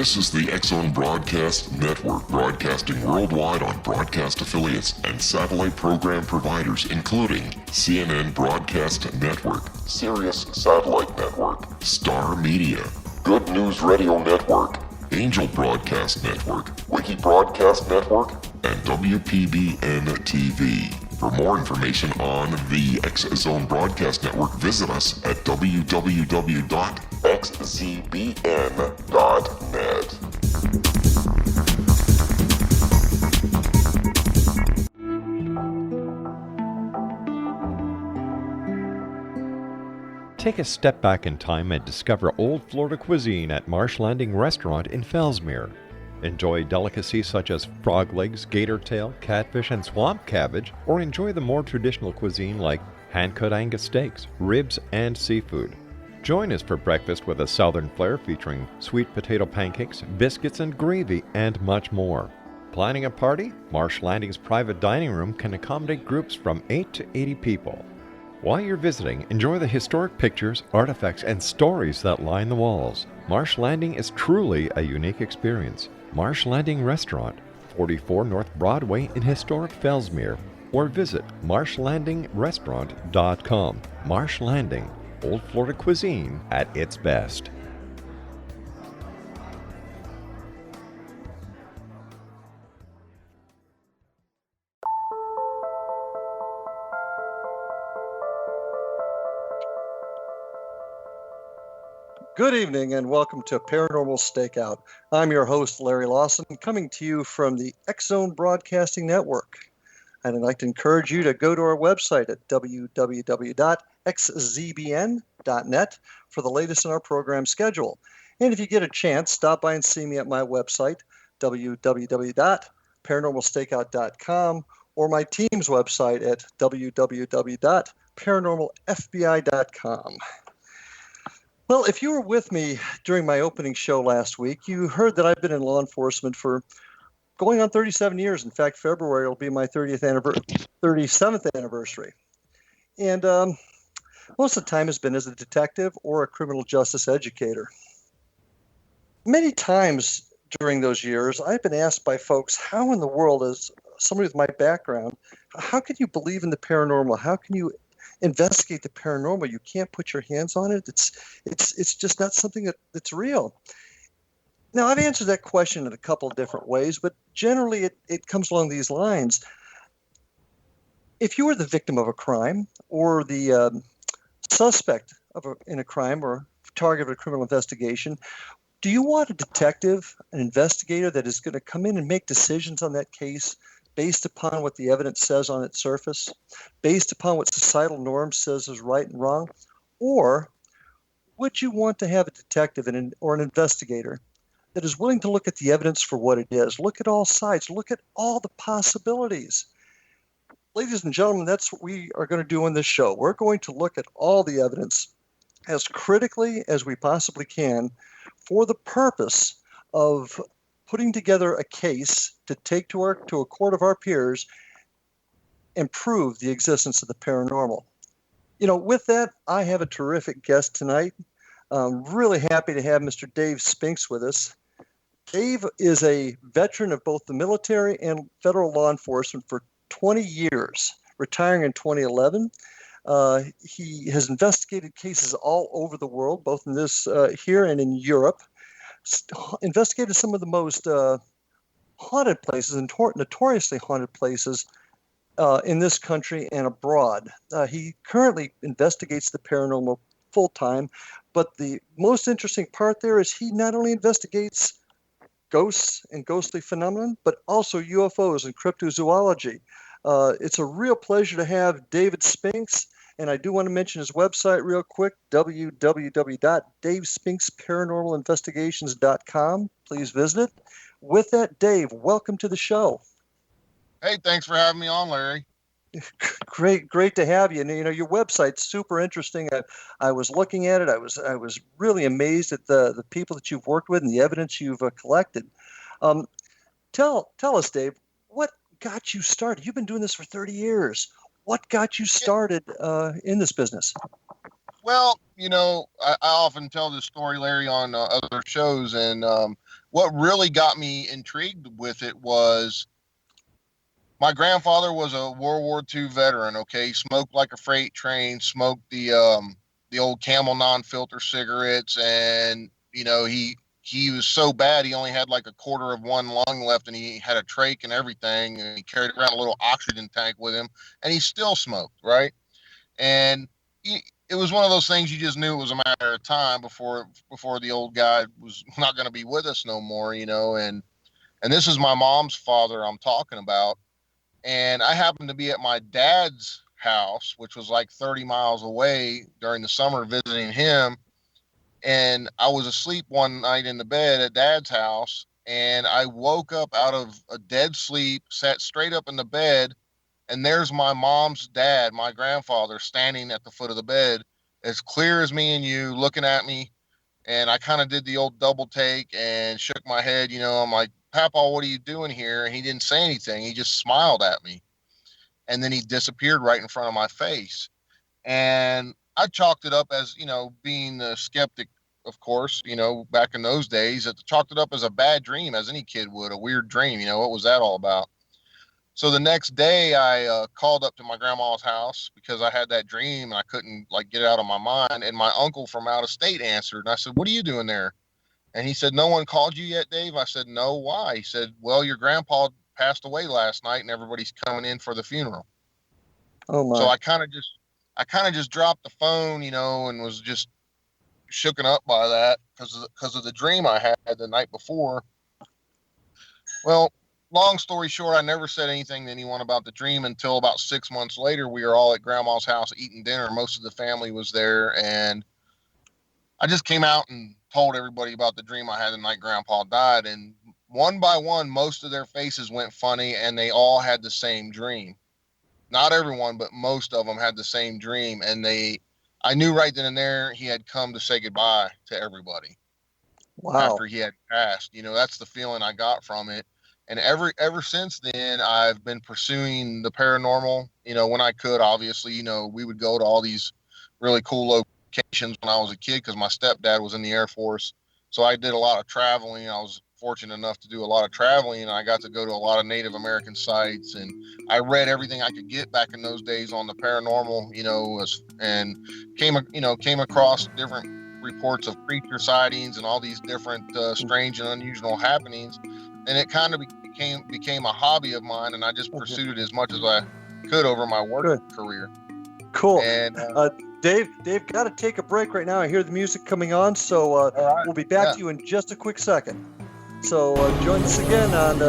This is the X-Zone Broadcast Network, broadcasting worldwide on broadcast affiliates and satellite program providers, including CNN Broadcast Network, Sirius Satellite Network, Star Media, Good News Radio Network, Angel Broadcast Network, Wiki Broadcast Network, and WPBN TV. For more information on the X-Zone Broadcast Network, visit us at www.xzbn.net. Take a step back in time and discover old Florida cuisine at Marsh Landing Restaurant in Fellsmere. Enjoy delicacies such as frog legs, gator tail, catfish, and swamp cabbage, or enjoy the more traditional cuisine like hand-cut Angus steaks, ribs, and seafood. Join us for breakfast with a southern flair featuring sweet potato pancakes, biscuits and gravy, and much more. Planning a party? Marsh Landing's private dining room can accommodate groups from 8 to 80 people. While you're visiting, enjoy the historic pictures, artifacts, and stories that line the walls. Marsh Landing is truly a unique experience. Marsh Landing Restaurant, 44 North Broadway in historic Fellsmere, or visit marshlandingrestaurant.com. Marsh Landing, Old Florida cuisine at its best. Good evening and welcome to Paranormal Stakeout. I'm your host, Larry Lawson, coming to you from the X-Zone Broadcasting Network. And I'd like to encourage you to go to our website at www.xzbn.net for the latest in our program schedule. And if you get a chance, stop by and see me at my website, www.paranormalstakeout.com, or my team's website at www.paranormalfbi.com. Well, if you were with me during my opening show last week, you heard that I've been in law enforcement for going on 37 years. In fact, February will be my 37th anniversary. And most of the time has been as a detective or a criminal justice educator. Many times during those years, I've been asked by folks, how in the world, as somebody with my background, how can you believe in the paranormal? How can you investigate the paranormal? You can't put your hands on it. It's just not something that's real. Now, I've answered that question in a couple of different ways, but generally it comes along these lines. If you were the victim of a crime or the suspect in a crime or target of a criminal investigation, do you want a detective, an investigator that is going to come in and make decisions on that case based upon what the evidence says on its surface, based upon what societal norms says is right and wrong? Or would you want to have a detective or an investigator that is willing to look at the evidence for what it is, look at all sides, look at all the possibilities? Ladies and gentlemen, that's what we are going to do on this show. We're going to look at all the evidence as critically as we possibly can for the purpose of putting together a case to take to a court of our peers and prove the existence of the paranormal. You know, with that, I have a terrific guest tonight. I'm really happy to have Mr. Dave Spinks with us. Dave is a veteran of both the military and federal law enforcement for 20 years, retiring in 2011. He has investigated cases all over the world, both in this here and in Europe. Investigated some of the most haunted places and notoriously haunted places in this country and abroad. He currently investigates the paranormal full-time, but the most interesting part there is he not only investigates ghosts and ghostly phenomenon, but also UFOs and cryptozoology. It's a real pleasure to have David Spinks. And I do want to mention his website real quick, www.davespinksparanormalinvestigations.com. Please visit it. With that, Dave, welcome to the show. Hey, thanks for having me on, Larry. Great to have you. And, you know, your website's super interesting. I was looking at it. I was really amazed at the people that you've worked with and the evidence you've collected. Tell us, Dave, what got you started? You've been doing this for 30 years. What got you started in this business? Well, I often tell this story, Larry, on other shows, and what really got me intrigued with it was my grandfather was a World War II veteran. Okay, he smoked like a freight train, smoked the old Camel non-filter cigarettes, and he was so bad he only had like a quarter of one lung left, and he had a trach and everything, and he carried around a little oxygen tank with him, and he still smoked, right? And it was one of those things you just knew it was a matter of time before the old guy was not going to be with us no more, and this is my mom's father I'm talking about. And I happened to be at my dad's house, which was like 30 miles away during the summer visiting him. And I was asleep one night in the bed at dad's house, and I woke up out of a dead sleep, sat straight up in the bed, and there's my mom's dad, my grandfather, standing at the foot of the bed, as clear as me and you, looking at me. And I kind of did the old double take and shook my head. I'm like, Papa, what are you doing here? And he didn't say anything. He just smiled at me. And then he disappeared right in front of my face. And I chalked it up as, being the skeptic, of course, back in those days, I chalked it up as a bad dream, as any kid would, a weird dream. What was that all about? So the next day I called up to my grandma's house because I had that dream and I couldn't get it out of my mind. And my uncle from out of state answered. And I said, what are you doing there? And he said, no one called you yet, Dave? I said, no, why? He said, well, your grandpa passed away last night and everybody's coming in for the funeral. Oh my. So I kind of just dropped the phone, and was just shooken up by that because of the dream I had the night before. Well, long story short, I never said anything to anyone about the dream until about 6 months later. We were all at grandma's house eating dinner. Most of the family was there, and I just came out and told everybody about the dream I had the night grandpa died. And one by one, most of their faces went funny, and they all had the same dream. Not everyone, but most of them had the same dream. And I knew right then and there he had come to say goodbye to everybody. Wow. After he had passed. That's the feeling I got from it. And ever since then, I've been pursuing the paranormal, when I could. Obviously, we would go to all these really cool locations when I was a kid because my stepdad was in the Air Force. So I did a lot of traveling. I was fortunate enough to do a lot of traveling, and I got to go to a lot of Native American sites. And I read everything I could get back in those days on the paranormal, and came across different reports of creature sightings and all these different strange and unusual happenings. And it kind of became a hobby of mine, and I just pursued it as much as I could over my work career. Cool. And Dave, got to take a break right now. I hear the music coming on, so right. We'll be back to you in just a quick second. So join us again on...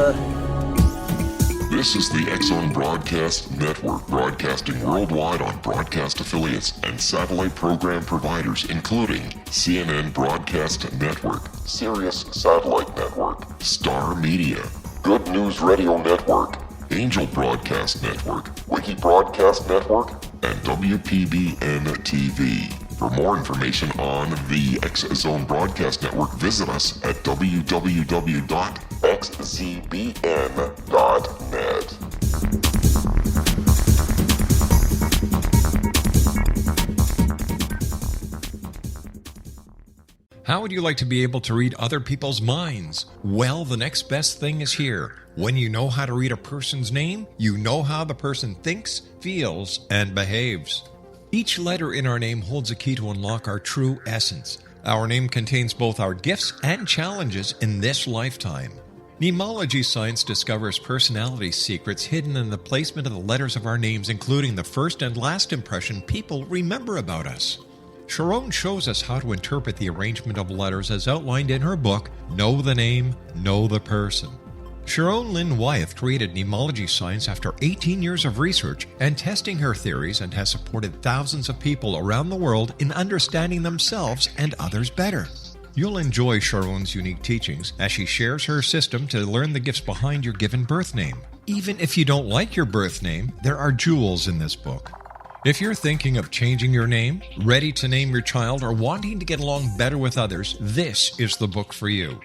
This is the X-Zone Broadcast Network, broadcasting worldwide on broadcast affiliates and satellite program providers, including CNN Broadcast Network, Sirius Satellite Network, Star Media, Good News Radio Network, Angel Broadcast Network, Wiki Broadcast Network, and WPBN TV. For more information on the X-Zone Broadcast Network, visit us at www.xzbn.net. How would you like to be able to read other people's minds? Well, the next best thing is here. When you know how to read a person's name, you know how the person thinks, feels, and behaves. Each letter in our name holds a key to unlock our true essence. Our name contains both our gifts and challenges in this lifetime. Mnemology science discovers personality secrets hidden in the placement of the letters of our names, including the first and last impression people remember about us. Sharon shows us how to interpret the arrangement of letters as outlined in her book, Know the Name, Know the Person. Sharon Lynn Wyeth created mnemology science after 18 years of research and testing her theories, and has supported thousands of people around the world in understanding themselves and others better. You'll enjoy Sharon's unique teachings as she shares her system to learn the gifts behind your given birth name. Even if you don't like your birth name, there are jewels in this book. If you're thinking of changing your name, ready to name your child, or wanting to get along better with others, this is the book for you.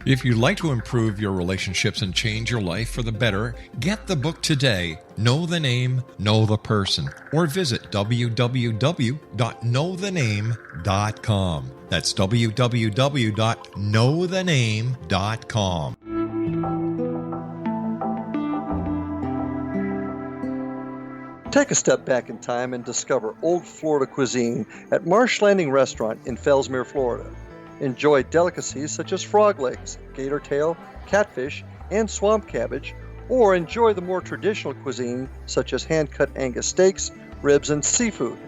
If you'd like to improve your relationships and change your life for the better, get the book today, Know the Name, Know the Person, or visit www.knowthename.com. That's www.knowthename.com. Take a step back in time and discover old Florida cuisine at Marsh Landing Restaurant in Fellsmere, Florida. Enjoy delicacies such as frog legs, gator tail, catfish, and swamp cabbage, or enjoy the more traditional cuisine such as hand-cut Angus steaks, ribs, and seafood.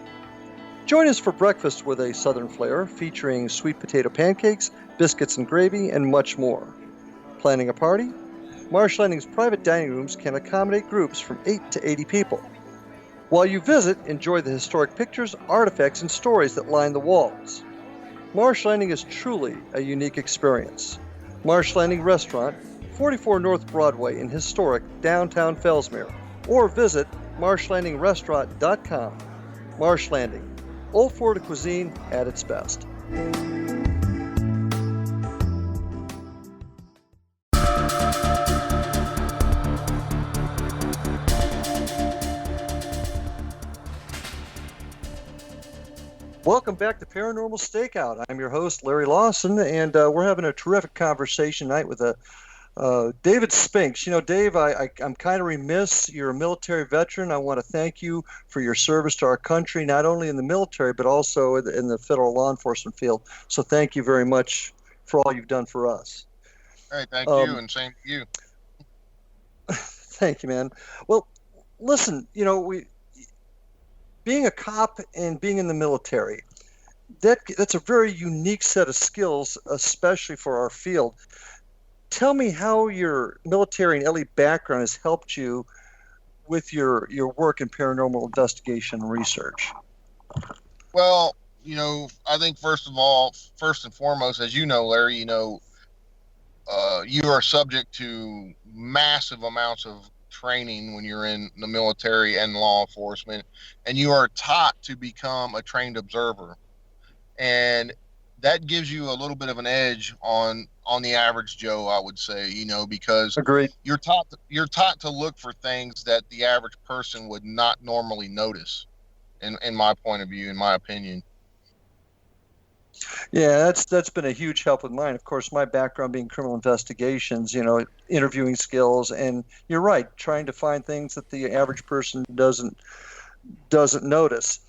Join us for breakfast with a southern flair featuring sweet potato pancakes, biscuits and gravy, and much more. Planning a party? Marsh Landing's private dining rooms can accommodate groups from 8 to 80 people. While you visit, enjoy the historic pictures, artifacts, and stories that line the walls. Marsh Landing is truly a unique experience. Marsh Landing Restaurant, 44 North Broadway in historic downtown Fellsmere, or visit marshlandingrestaurant.com. Marsh Landing, old Florida cuisine at its best. Welcome back to Paranormal Stakeout. I'm your host, Larry Lawson, and we're having a terrific conversation tonight with David Spinks. You know, Dave, I'm kind of remiss. You're a military veteran. I want to thank you for your service to our country, not only in the military, but also in the federal law enforcement field. So thank you very much for all you've done for us. Hey, thank you, and same to you. Thank you, man. Well, listen, you know, being a cop and being in the military, that's a very unique set of skills, especially for our field. Tell me how your military and elite background has helped you with your work in paranormal investigation and research. Well, you know, I think first and foremost, as you know, Larry, you know, you are subject to massive amounts of training when you're in the military and law enforcement, and you are taught to become a trained observer, and that gives you a little bit of an edge on the average Joe, I would say, you know, because Agreed. You're taught to look for things that the average person would not normally notice, in my point of view, in my opinion. Yeah, that's been a huge help with mine. Of course, my background being criminal investigations, you know, interviewing skills, and you're right, trying to find things that the average person doesn't notice.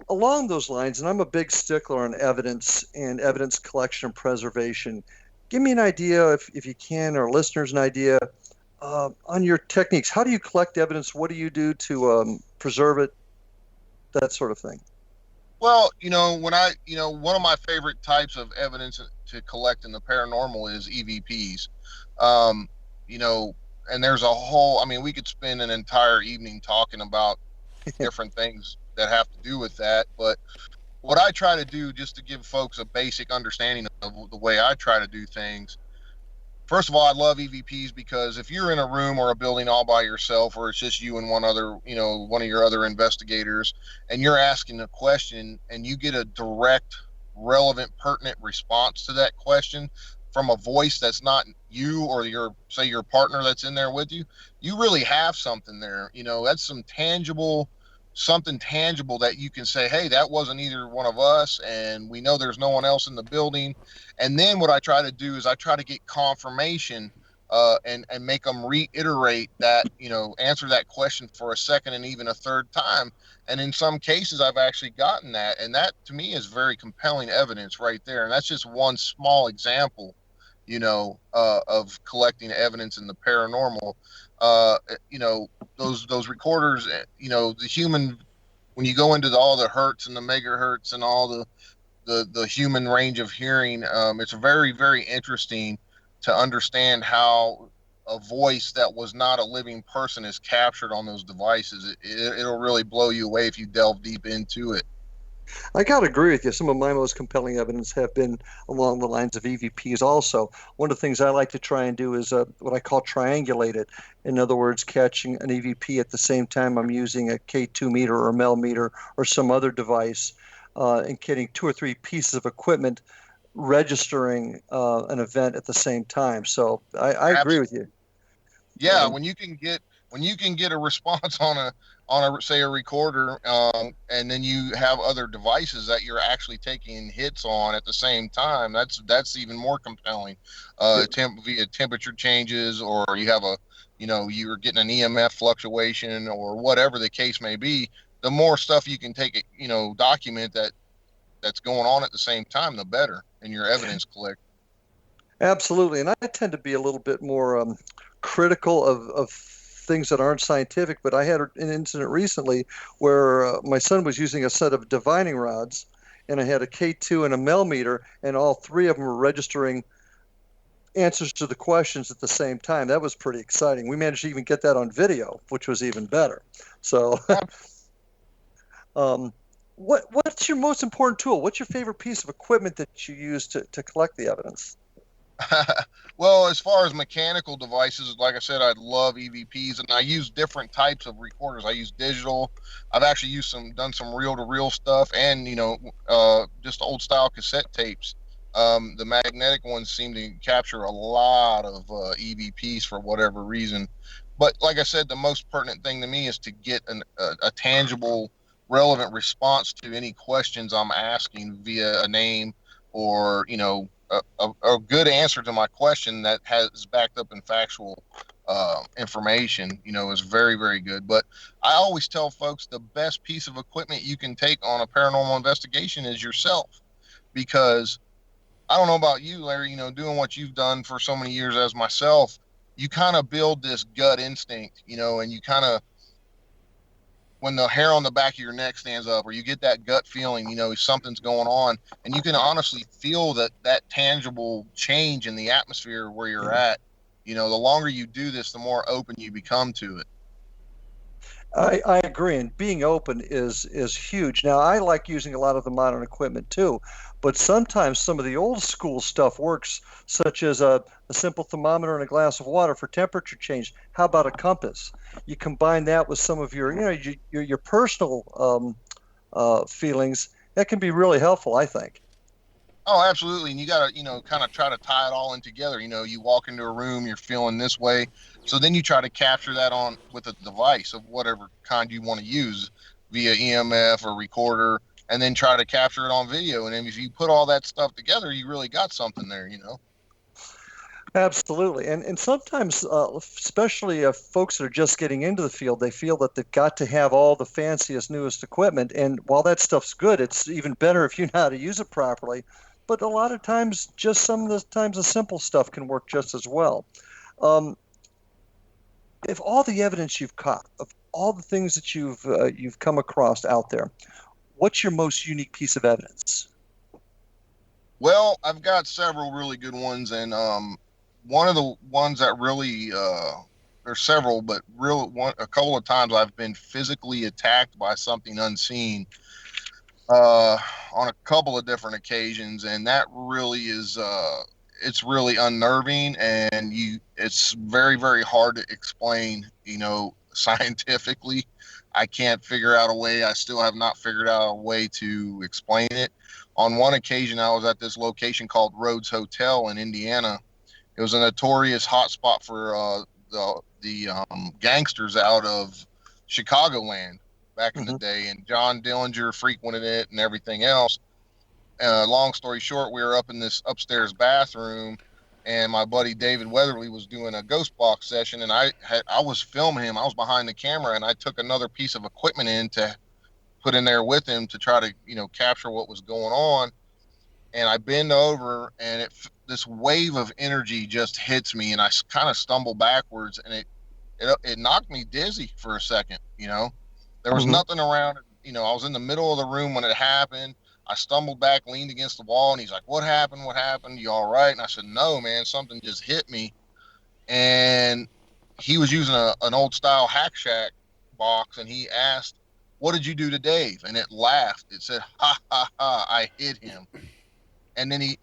Along those lines, and I'm a big stickler on evidence and evidence collection and preservation. Give me an idea, if you can, or listeners an idea on your techniques. How do you collect evidence? What do you do to preserve it? That sort of thing. Well, you know, one of my favorite types of evidence to collect in the paranormal is EVPs. You know, and there's a whole, I mean, we could spend an entire evening talking about different things that have to do with that. But what I try to do, just to give folks a basic understanding of the way I try to do things, first of all, I love EVPs because if you're in a room or a building all by yourself, or it's just you and one of your other investigators, and you're asking a question and you get a direct, relevant, pertinent response to that question from a voice that's not you or your partner that's in there with you, you really have something there. You know, that's something tangible that you can say, hey, that wasn't either one of us, and we know there's no one else in the building. And then what I try to do is I try to get confirmation and make them reiterate that, you know, answer that question for a second and even a third time. And in some cases, I've actually gotten that. And that, to me, is very compelling evidence right there. And that's just one small example, you know, of collecting evidence in the paranormal. You know, those recorders, you know, the human, when you go into all the hertz and the megahertz and all the human range of hearing, it's very, very interesting to understand how a voice that was not a living person is captured on those devices. It'll really blow you away if you delve deep into it. I got to agree with you. Some of my most compelling evidence have been along the lines of EVPs also. One of the things I like to try and do is what I call triangulate it. In other words, catching an EVP at the same time I'm using a K2 meter or a MEL meter or some other device, and getting two or three pieces of equipment registering an event at the same time. So I agree with you. Yeah, when you can get a response on a say a recorder, and then you have other devices that you're actually taking hits on at the same time, that's even more compelling. Via temperature changes, or you have you're getting an EMF fluctuation, or whatever the case may be. The more stuff you can take, document that's going on at the same time, the better in your evidence collect. Absolutely, and I tend to be a little bit more critical of things that aren't scientific, but I had an incident recently where my son was using a set of divining rods, and I had a K2 and a Mel meter, and all three of them were registering answers to the questions at the same time. That was pretty exciting. We managed to even get that on video, which was even better. So, what's your most important tool? What's your favorite piece of equipment that you use to collect the evidence? Well, as far as mechanical devices, like I said, I love EVPs, and I use different types of recorders. I use digital. I've actually done some reel-to-reel stuff, and just old style cassette tapes. The magnetic ones seem to capture a lot of EVPs for whatever reason. But like I said, the most pertinent thing to me is to get a tangible, relevant response to any questions I'm asking via a name, or a good answer to my question that has backed up in factual information, is very, very good. But I always tell folks the best piece of equipment you can take on a paranormal investigation is yourself, because I don't know about you, Larry, doing what you've done for so many years as myself, you kind of build this gut instinct, and you kind of, when the hair on the back of your neck stands up, or you get that gut feeling, something's going on, and you can honestly feel that tangible change in the atmosphere where you're at. The longer you do this, the more open you become to it. I agree, and being open is huge. Now, I like using a lot of the modern equipment too, but sometimes some of the old school stuff works, such as a simple thermometer and a glass of water for temperature change. How about a compass? You combine that with some of your personal feelings. That can be really helpful, I think. Oh, absolutely. And you got to, kind of try to tie it all in together. You walk into a room, you're feeling this way. So then you try to capture that on with a device of whatever kind you want to use via EMF or recorder, and then try to capture it on video. And if you put all that stuff together, you really got something there, Absolutely. And sometimes, especially folks that are just getting into the field, they feel that they've got to have all the fanciest, newest equipment. And while that stuff's good, it's even better if you know how to use it properly. But a lot of times, just some of the times, the simple stuff can work just as well. If all the evidence you've caught, of all the things that you've come across out there, what's your most unique piece of evidence? Well, I've got several really good ones, and one of the ones that really there's several, but a couple of times I've been physically attacked by something unseen on a couple of different occasions, and that really is it's really unnerving, and it's very, very hard to explain, scientifically. I can't figure out a way. I still have not figured out a way to explain it. On one occasion, I was at this location called Rhodes Hotel in Indiana. It was a notorious hotspot for the gangsters out of Chicagoland back in the day, and John Dillinger frequented it and everything else. Long story short, we were up in this upstairs bathroom, and my buddy David Weatherly was doing a ghost box session, and I was filming him. I was behind the camera, and I took another piece of equipment in to put in there with him to try to capture what was going on. And I bend over, and this wave of energy just hits me, and I kind of stumble backwards, and it knocked me dizzy for a second. There was nothing around. I was in the middle of the room when it happened. I stumbled back, leaned against the wall, and he's like, "What happened? What happened? You all right?" And I said, "No, man, something just hit me." And he was using an old style Hack Shack box, and he asked, "What did you do to Dave?" And it laughed. It said, "Ha ha ha! I hit him." And then he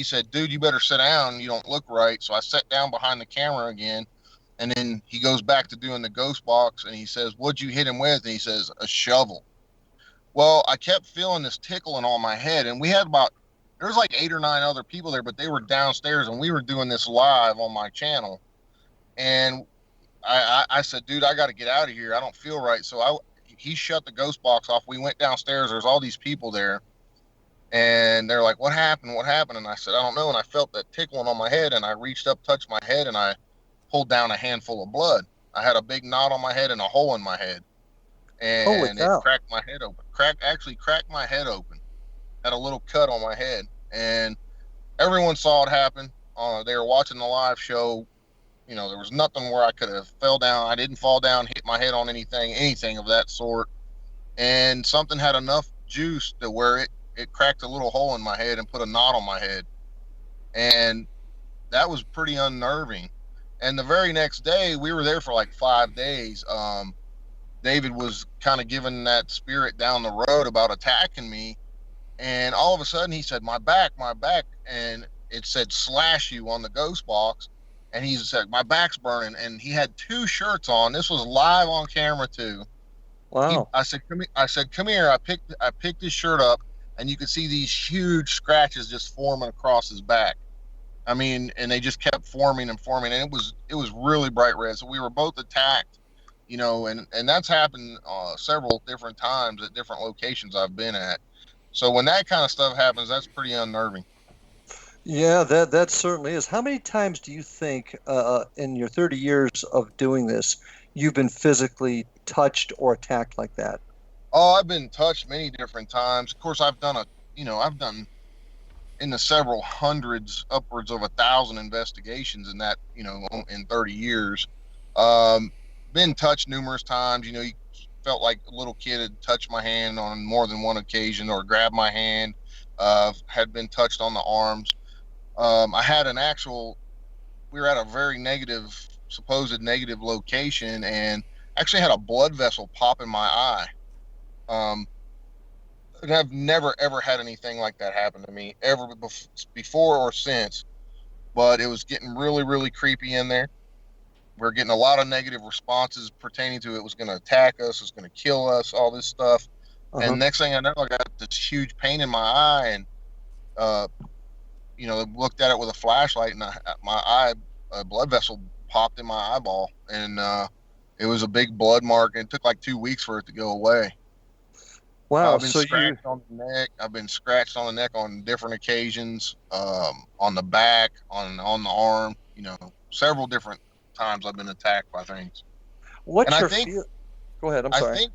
said, "Dude, you better sit down. You don't look right." So I sat down behind the camera again, and then he goes back to doing the ghost box, and he says, "What'd you hit him with?" And he says, "A shovel." Well, I kept feeling this tickling on my head, and we had about there was like 8 or 9 other people there, but they were downstairs, and we were doing this live on my channel. And I said, dude, I got to get out of here. I don't feel right. So he shut the ghost box off. We went downstairs. There's all these people there. And they're like, what happened? What happened? And I said, I don't know. And I felt that tickling on my head, and I reached up, touched my head, and I pulled down a handful of blood. I had a big knot on my head and a hole in my head. And it cracked my head open. Actually cracked my head open. Had a little cut on my head. And everyone saw it happen. They were watching the live show. You know, there was nothing where I could have fell down. I didn't fall down, hit my head on anything of that sort. And something had enough juice to where it cracked a little hole in my head and put a knot on my head. And that was pretty unnerving. And the very next day, we were there for like 5 days. David was kind of giving that spirit down the road about attacking me. And all of a sudden he said, my back. And it said slash you on the ghost box. And he said, my back's burning. And he had 2 shirts on. This was live on camera too. Wow. I said, come here. I picked his shirt up, and you could see these huge scratches just forming across his back. I mean, and they just kept forming and forming. And it was really bright red. So we were both attacked, you know, and that's happened several different times at different locations I've been at. So when that kind of stuff happens, that's pretty unnerving. Yeah, that certainly is. How many times do you think in your 30 years of doing this, you've been physically touched or attacked like that? Oh, I've been touched many different times. Of course, I've done in the several hundreds, upwards of 1,000 investigations in that, you know, in 30 years. Been touched numerous times. You know, you felt like a little kid had touched my hand on more than one occasion, or grabbed my hand. Had been touched on the arms. I had we were at a very supposed negative location, and actually had a blood vessel pop in my eye. And I've never, ever had anything like that happen to me, ever before or since. But it was getting really, really creepy in there. We're getting a lot of negative responses pertaining to it was going to attack us, it was going to kill us, all this stuff. And next thing I know, I got this huge pain in my eye, and you know, looked at it with a flashlight, and a blood vessel popped in my eyeball, and it was a big blood mark, and it took like 2 weeks for it to go away. Wow. I've been scratched on the neck. I've been scratched on the neck on different occasions, on the back, on the arm, you know, several different times I've been attacked by things. Go ahead. I'm sorry.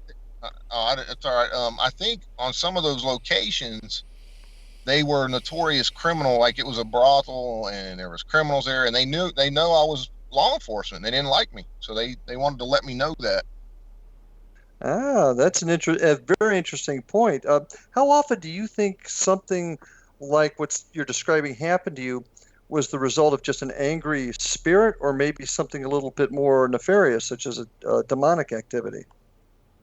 It's all right. I think on some of those locations, they were notorious criminal, like it was a brothel and there was criminals there, and they know I was law enforcement. They didn't like me, so they wanted to let me know that. That's a very interesting point. How often do you think something like what you're describing happened to you was the result of just an angry spirit, or maybe something a little bit more nefarious, such as a demonic activity?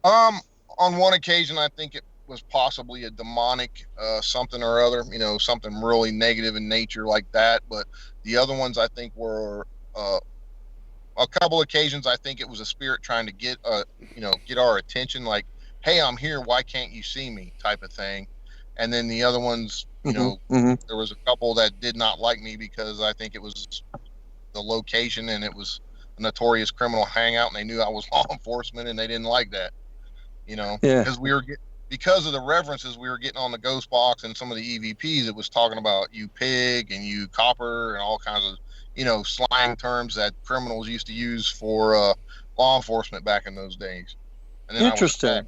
On one occasion, I think it was possibly a demonic something or other, you know, something really negative in nature like that. But the other ones, I think, were a couple occasions, I think it was a spirit trying to get our attention, like, hey, I'm here, why can't you see me, type of thing. And then the other ones, you know, there was a couple that did not like me because I think it was the location, and it was a notorious criminal hangout, and they knew I was law enforcement, and they didn't like that, you know, because of the references we were getting on the ghost box and some of the EVPs. It was talking about you pig and you copper and all kinds of, you know, slang terms that criminals used to use for law enforcement back in those days. And then interesting.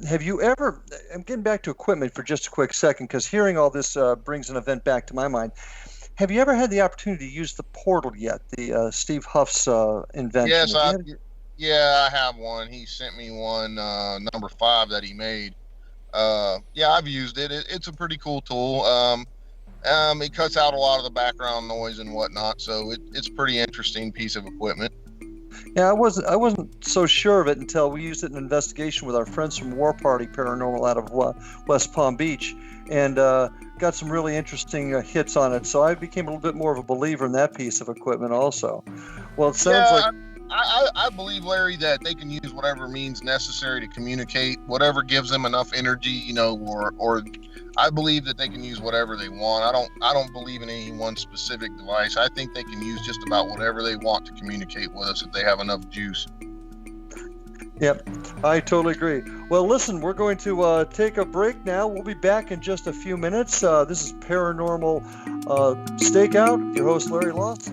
Have you ever, I'm getting back to equipment for just a quick second, because hearing all this brings an event back to my mind. Have you ever had the opportunity to use the portal yet, the Steve Huff's invention? Yes, I have one. He sent me one, number 5 that he made. Yeah, I've used it. It's a pretty cool tool. It cuts out a lot of the background noise and whatnot, so it's a pretty interesting piece of equipment. Yeah, I wasn't so sure of it until we used it in an investigation with our friends from War Party Paranormal out of West Palm Beach, and got some really interesting hits on it. So I became a little bit more of a believer in that piece of equipment also. Well, it sounds like... I believe, Larry, that they can use whatever means necessary to communicate, whatever gives them enough energy, you know, or I believe that they can use whatever they want. I don't believe in any one specific device. I think they can use just about whatever they want to communicate with us if they have enough juice. Yep, I totally agree. Well, listen, we're going to take a break now. We'll be back in just a few minutes. This is Paranormal Stakeout. Your host, Larry Lawson.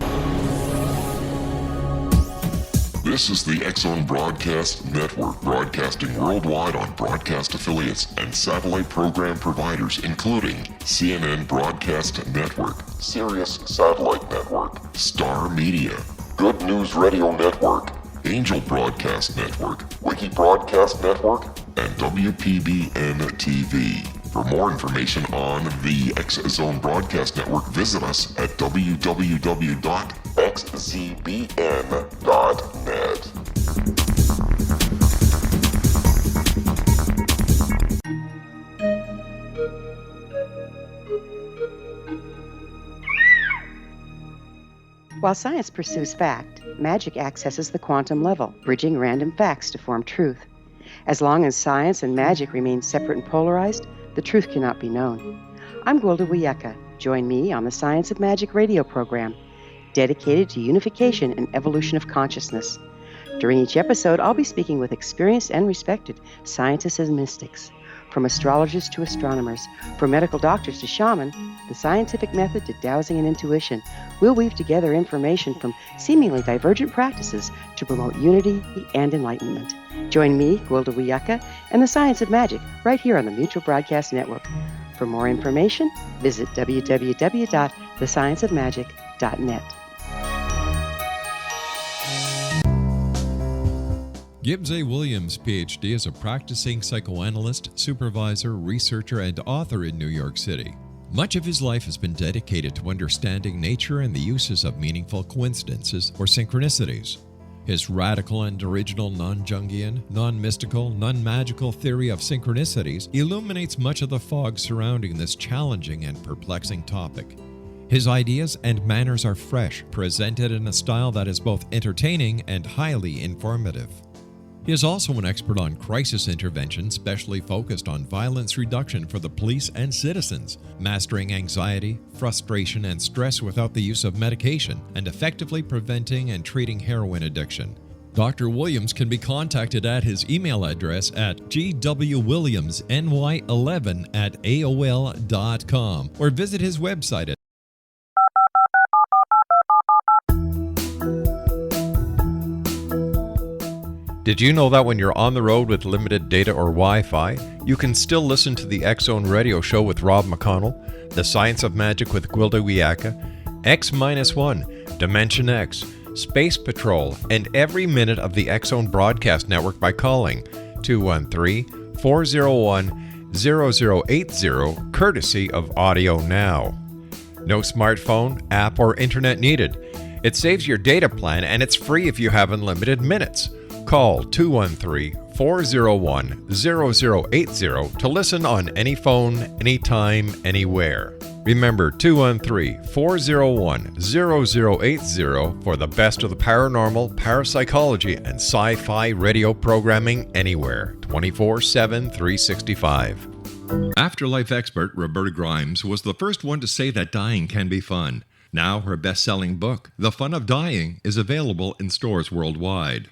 This is the X-Zone Broadcast Network, broadcasting worldwide on broadcast affiliates and satellite program providers, including CNN Broadcast Network, Sirius Satellite Network, Star Media, Good News Radio Network, Angel Broadcast Network, Wiki Broadcast Network, and WPBN TV. For more information on the X-Zone Broadcast Network, visit us at www.xzbn.net. While science pursues fact, magic accesses the quantum level, bridging random facts to form truth. As long as science and magic remain separate and polarized, the truth cannot be known. I'm Gwilda Wiyaka. Join me on the Science of Magic radio program, dedicated to unification and evolution of consciousness. During each episode, I'll be speaking with experienced and respected scientists and mystics. From astrologers to astronomers, from medical doctors to shaman, the scientific method to dowsing and intuition, we'll weave together information from seemingly divergent practices to promote unity and enlightenment. Join me, Gwilda Wiyaka, and the Science of Magic right here on the Mutual Broadcast Network. For more information, visit www.thescienceofmagic.net. Gibbs A. Williams, Ph.D., is a practicing psychoanalyst, supervisor, researcher, and author in New York City. Much of his life has been dedicated to understanding nature and the uses of meaningful coincidences or synchronicities. His radical and original non-Jungian, non-mystical, non-magical theory of synchronicities illuminates much of the fog surrounding this challenging and perplexing topic. His ideas and manners are fresh, presented in a style that is both entertaining and highly informative. He is also an expert on crisis intervention, specially focused on violence reduction for the police and citizens, mastering anxiety, frustration, and stress without the use of medication, and effectively preventing and treating heroin addiction. Dr. Williams can be contacted at his email address at gwwilliamsny11@aol.com or visit his website at Did you know that when you're on the road with limited data or Wi-Fi, you can still listen to the X-Zone Radio Show with Rob McConnell, The Science of Magic with Gwilda Wiyaka, X-1, Dimension X, Space Patrol, and every minute of the X-Zone Broadcast Network by calling 213-401-0080, courtesy of Audio Now. No smartphone, app, or internet needed. It saves your data plan and it's free if you have unlimited minutes. Call 213-401-0080 to listen on any phone, anytime, anywhere. Remember 213-401-0080 for the best of the paranormal, parapsychology, and sci-fi radio programming anywhere, 24/7, 365. Afterlife expert Roberta Grimes was the first one to say that dying can be fun. Now her best-selling book, The Fun of Dying, is available in stores worldwide.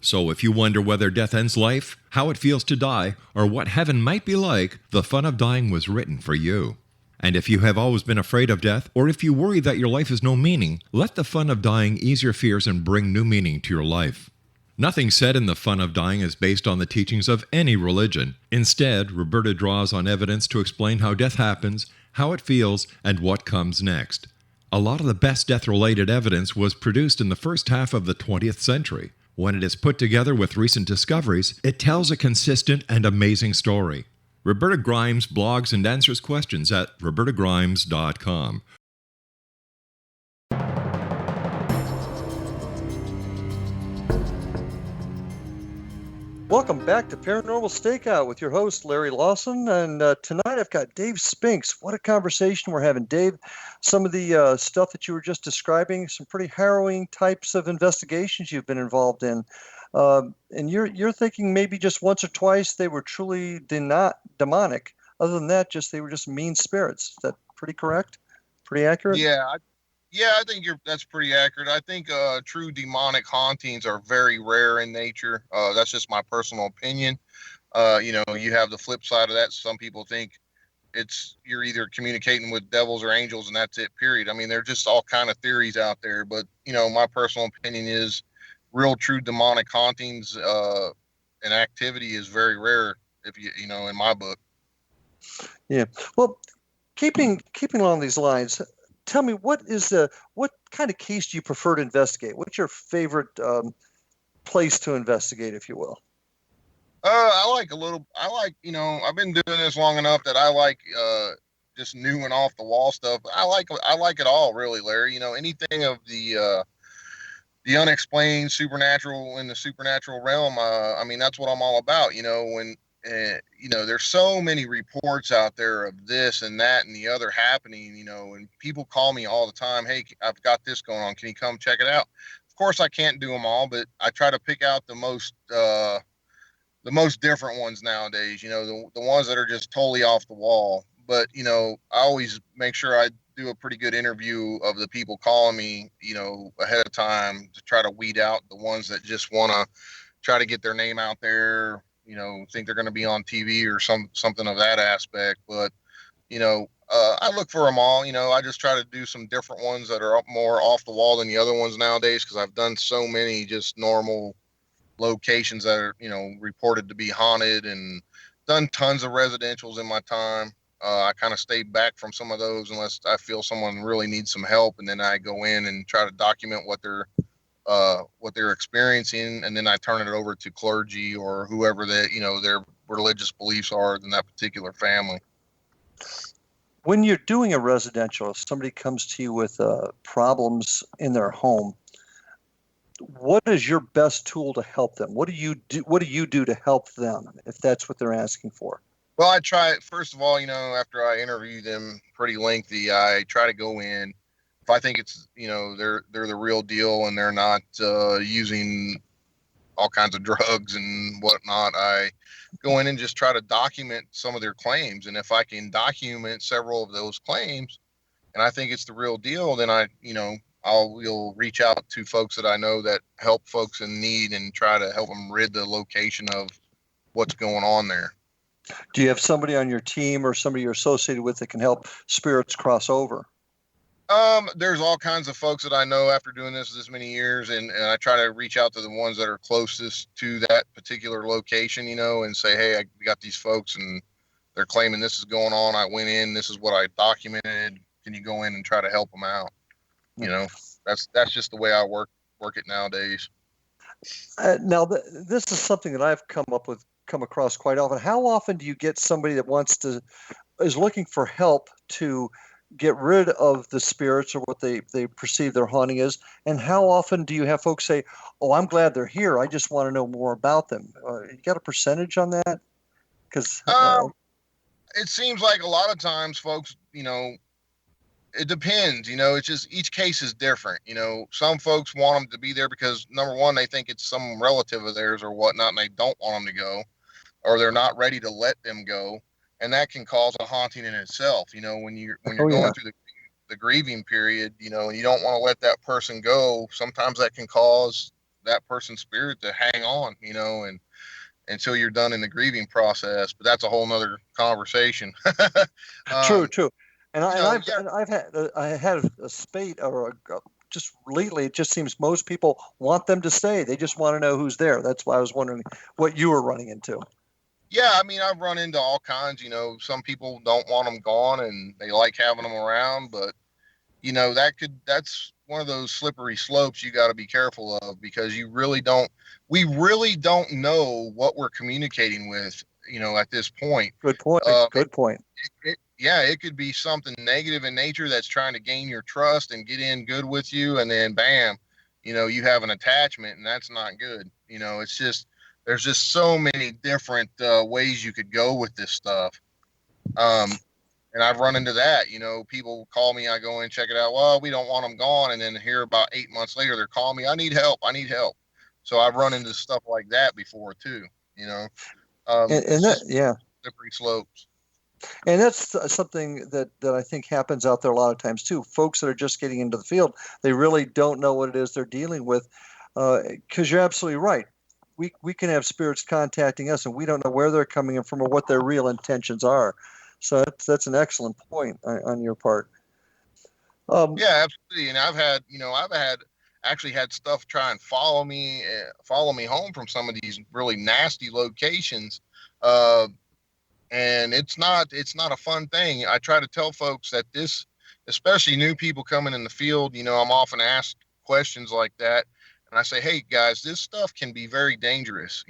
So if you wonder whether death ends life, how it feels to die, or what heaven might be like, The Fun of Dying was written for you. And if you have always been afraid of death, or if you worry that your life has no meaning, let The Fun of Dying ease your fears and bring new meaning to your life. Nothing said in The Fun of Dying is based on the teachings of any religion. Instead, Roberta draws on evidence to explain how death happens, how it feels, and what comes next. A lot of the best death-related evidence was produced in the first half of the 20th century. When it is put together with recent discoveries, it tells a consistent and amazing story. Roberta Grimes blogs and answers questions at robertagrimes.com. Welcome back to Paranormal Stakeout with your host, Larry Lawson. And tonight I've got Dave Spinks. What a conversation we're having. Dave, some of the stuff that you were just describing, some pretty harrowing types of investigations you've been involved in. And you're thinking maybe just once or twice they were truly demonic. other than that, they were just mean spirits. Is that pretty correct? Pretty accurate? Yeah, I think that's pretty accurate. I think true demonic hauntings are very rare in nature. That's just my personal opinion. You have the flip side of that. Some people think you're either communicating with devils or angels, and that's it, period. I mean, there's just all kind of theories out there, but my personal opinion is real true demonic hauntings and activity is very rare, if in my book. Yeah. Well, keeping along these lines, tell me, what kind of case do you prefer to investigate? What's your favorite place to investigate, if you will? I've been doing this long enough that I like just new and off the wall stuff. I like it all, really, Larry. Anything of the unexplained, supernatural, in the supernatural realm. I mean, that's what I'm all about. When there's so many reports out there of this and that and the other happening. And people call me all the time. Hey, I've got this going on. Can you come check it out? Of course, I can't do them all, but I try to pick out the most different ones nowadays, the ones that are just totally off the wall. But, I always make sure I do a pretty good interview of the people calling me, ahead of time to try to weed out the ones that just want to try to get their name out there, think they're going to be on TV or something of that aspect. But, I look for them all. I just try to do some different ones that are more off the wall than the other ones nowadays, because I've done so many just normal locations that are reported to be haunted, and done tons of residentials in my time. I kind of stay back from some of those unless I feel someone really needs some help, and then I go in and try to document what they're experiencing, and then I turn it over to clergy or whoever that their religious beliefs are in that particular family. When you're doing a residential, if somebody comes to you with problems in their home, what is your best tool to help them? What do you do to help them if that's what they're asking for? Well, I try, first of all, after I interview them pretty lengthy, I try to go in. If I think it's, they're the real deal and they're not using all kinds of drugs and whatnot, I go in and just try to document some of their claims. And if I can document several of those claims and I think it's the real deal, then we'll reach out to folks that I know that help folks in need and try to help them rid the location of what's going on there. Do you have somebody on your team or somebody you're associated with that can help spirits cross over? There's all kinds of folks that I know after doing this many years, and I try to reach out to the ones that are closest to that particular location, and say, hey, I got these folks and they're claiming this is going on. I went in, this is what I documented. Can you go in and try to help them out? That's just the way I work it nowadays. Now, this is something that I've come across quite often. How often do you get somebody that is looking for help to get rid of the spirits or what they perceive their haunting is? And how often do you have folks say, oh, I'm glad they're here, I just want to know more about them? You got a percentage on that? Because it seems like a lot of times folks, it depends, it's just each case is different. Some folks want them to be there because, number one, they think it's some relative of theirs or whatnot, and they don't want them to go, or they're not ready to let them go. And that can cause a haunting in itself. When you're going through the grieving period, and you don't want to let that person go, sometimes that can cause that person's spirit to hang on, and until you're done in the grieving process. But that's a whole nother conversation. True. And I had a spate, just lately, it just seems most people want them to stay. They just want to know who's there. That's why I was wondering what you were running into. Yeah, I mean, I've run into all kinds. Some people don't want them gone and they like having them around, but that's one of those slippery slopes you got to be careful of, because we really don't know what we're communicating with, at this point. Good point. Good point. It could be something negative in nature that's trying to gain your trust and get in good with you, and then bam, you have an attachment, and that's not good. It's just, there's just so many different ways you could go with this stuff. And I've run into that. People call me, I go in, check it out. Well, we don't want them gone. And then here about 8 months later, they're calling me, I need help. So I've run into stuff like that before too, and that, yeah. Slippery slopes. And that's something that I think happens out there a lot of times too. Folks that are just getting into the field, they really don't know what it is they're dealing with. Because you're absolutely right. We can have spirits contacting us, and we don't know where they're coming from or what their real intentions are. So that's an excellent point on your part. Yeah, absolutely. And I've actually had stuff try and follow me home from some of these really nasty locations. And it's not a fun thing. I try to tell folks that this, especially new people coming in the field, I'm often asked questions like that. And I say, hey guys, this stuff can be very dangerous.